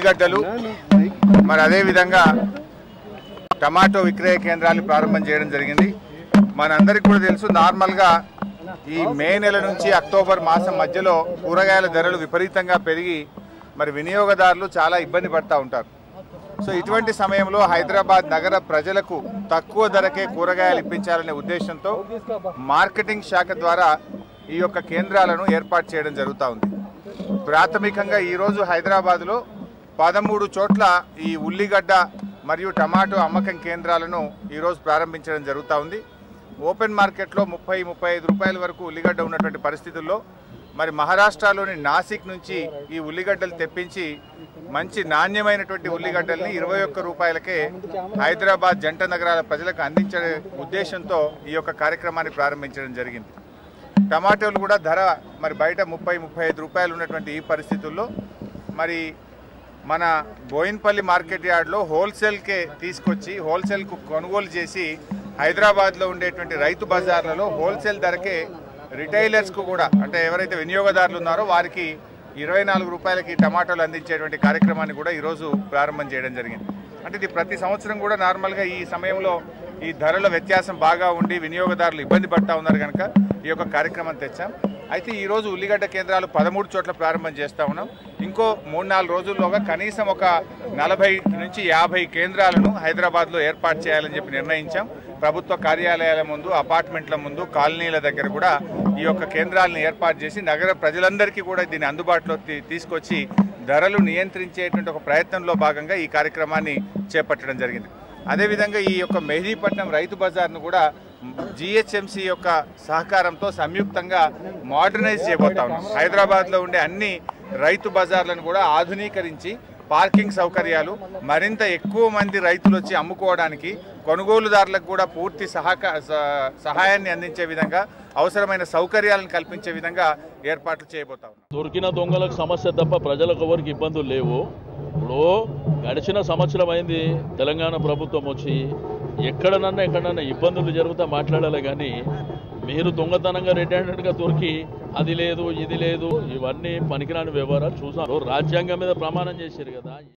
ఉల్లిగడ్డలు మరి అదే విధంగా టమాటో విక్రయ కేంద్రాలు ప్రారంభం చేయడం జరిగింది. మనందరికీ కూడా తెలుసు, నార్మల్గా ఈ మే నెల నుంచి అక్టోబర్ మాసం మధ్యలో కూరగాయల ధరలు విపరీతంగా పెరిగి మరి వినియోగదారులు చాలా ఇబ్బంది పడుతూ ఉంటారు. సో ఇటువంటి సమయంలో హైదరాబాద్ నగర ప్రజలకు తక్కువ ధరకే కూరగాయలు ఇప్పించాలనే ఉద్దేశంతో మార్కెటింగ్ శాఖ ద్వారా ఈ యొక్క కేంద్రాలను ఏర్పాటు చేయడం జరుగుతూ ఉంది. ప్రాథమికంగా ఈరోజు హైదరాబాద్లో 13 చోట్ల ఈ ఉల్లిగడ్డ మరియు టమాటో అమ్మకం కేంద్రాలను ఈరోజు ప్రారంభించడం జరుగుతూ ఉంది. ఓపెన్ మార్కెట్లో 30-35 రూపాయల వరకు ఉల్లిగడ్డ ఉన్నటువంటి పరిస్థితుల్లో మరి మహారాష్ట్రలోని నాసిక్ నుంచి ఈ ఉల్లిగడ్డలు తెప్పించి మంచి నాణ్యమైనటువంటి ఉల్లిగడ్డల్ని 21 రూపాయలకే హైదరాబాద్ జంట నగరాల ప్రజలకు అందించే ఉద్దేశంతో ఈ యొక్క కార్యక్రమాన్ని ప్రారంభించడం జరిగింది. టమాటోలు కూడా ధర మరి బయట 30-35 రూపాయలు ఉన్నటువంటి ఈ పరిస్థితుల్లో మరి మన బోయిన్పల్లి మార్కెట్ యార్డ్లో హోల్సేల్కే తీసుకొచ్చి హోల్సేల్కు కొనుగోలు చేసి హైదరాబాద్లో ఉండేటువంటి రైతు బజార్లలో హోల్సేల్ ధరకే రిటైలర్స్కు కూడా, అంటే ఎవరైతే వినియోగదారులు ఉన్నారో వారికి 24 రూపాయలకి టమాటోలు అందించేటువంటి కార్యక్రమాన్ని కూడా ఈరోజు ప్రారంభం చేయడం జరిగింది. అంటే ఇది ప్రతి సంవత్సరం కూడా నార్మల్గా ఈ సమయంలో ఈ ధరల వ్యత్యాసం బాగా ఉండి వినియోగదారులు ఇబ్బంది పడుతూ ఉన్నారు కనుక ఈ యొక్క కార్యక్రమం తెచ్చాం. అయితే ఈరోజు ఉల్లిగడ్డ కేంద్రాలు 13 చోట్ల ప్రారంభం చేస్తూ ఉన్నాం. ఇంకో 3-4 రోజుల్లోగా కనీసం ఒక 40-50 కేంద్రాలను హైదరాబాద్లో ఏర్పాటు చేయాలని చెప్పి నిర్ణయించాం. ప్రభుత్వ కార్యాలయాల ముందు, అపార్ట్మెంట్ల ముందు, కాలనీల దగ్గర కూడా ఈ యొక్క కేంద్రాలను ఏర్పాటు చేసి నగర ప్రజలందరికీ కూడా దీన్ని అందుబాటులో తీసుకొచ్చి ధరలు నియంత్రించేటువంటి ఒక ప్రయత్నంలో భాగంగా ఈ కార్యక్రమాన్ని చేపట్టడం జరిగింది. అదేవిధంగా ఈ యొక్క మెహదీపట్నం రైతు బజార్ను కూడా జిహెచ్ఎంసీ యొక్క సహకారంతో సంయుక్తంగా మోడర్నైజ్ చేయబోతా ఉన్నాం. హైదరాబాద్లో ఉండే అన్ని రైతు బజార్లను కూడా ఆధునీకరించి పార్కింగ్ సౌకర్యాలు, మరింత ఎక్కువ మంది రైతులు వచ్చి అమ్ముకోవడానికి, కొనుగోలుదారులకు కూడా పూర్తి సహాయాన్ని అందించే విధంగా అవసరమైన సౌకర్యాలను కల్పించే విధంగా ఏర్పాట్లు చేయబోతా ఉన్నాం. దొరికిన దొంగలకు సమస్య తప్ప ప్రజలకు ఎవరికి ఇబ్బందులు లేవు. ఇప్పుడు గడిచిన సంవత్సరం అయింది తెలంగాణ ప్రభుత్వం వచ్చి, ఎక్కడనన్నా ఇబ్బందులు జరుగుతా మాట్లాడాలి కానీ మీరు దొంగతనంగా రెడ్ హ్యాండెడ్గా దొరికి అది లేదు ఇది లేదు ఇవన్నీ పనికిరాని వ్యవహారాలు చూసారు. రాజ్యాంగం మీద ప్రమాణం చేశారు కదా.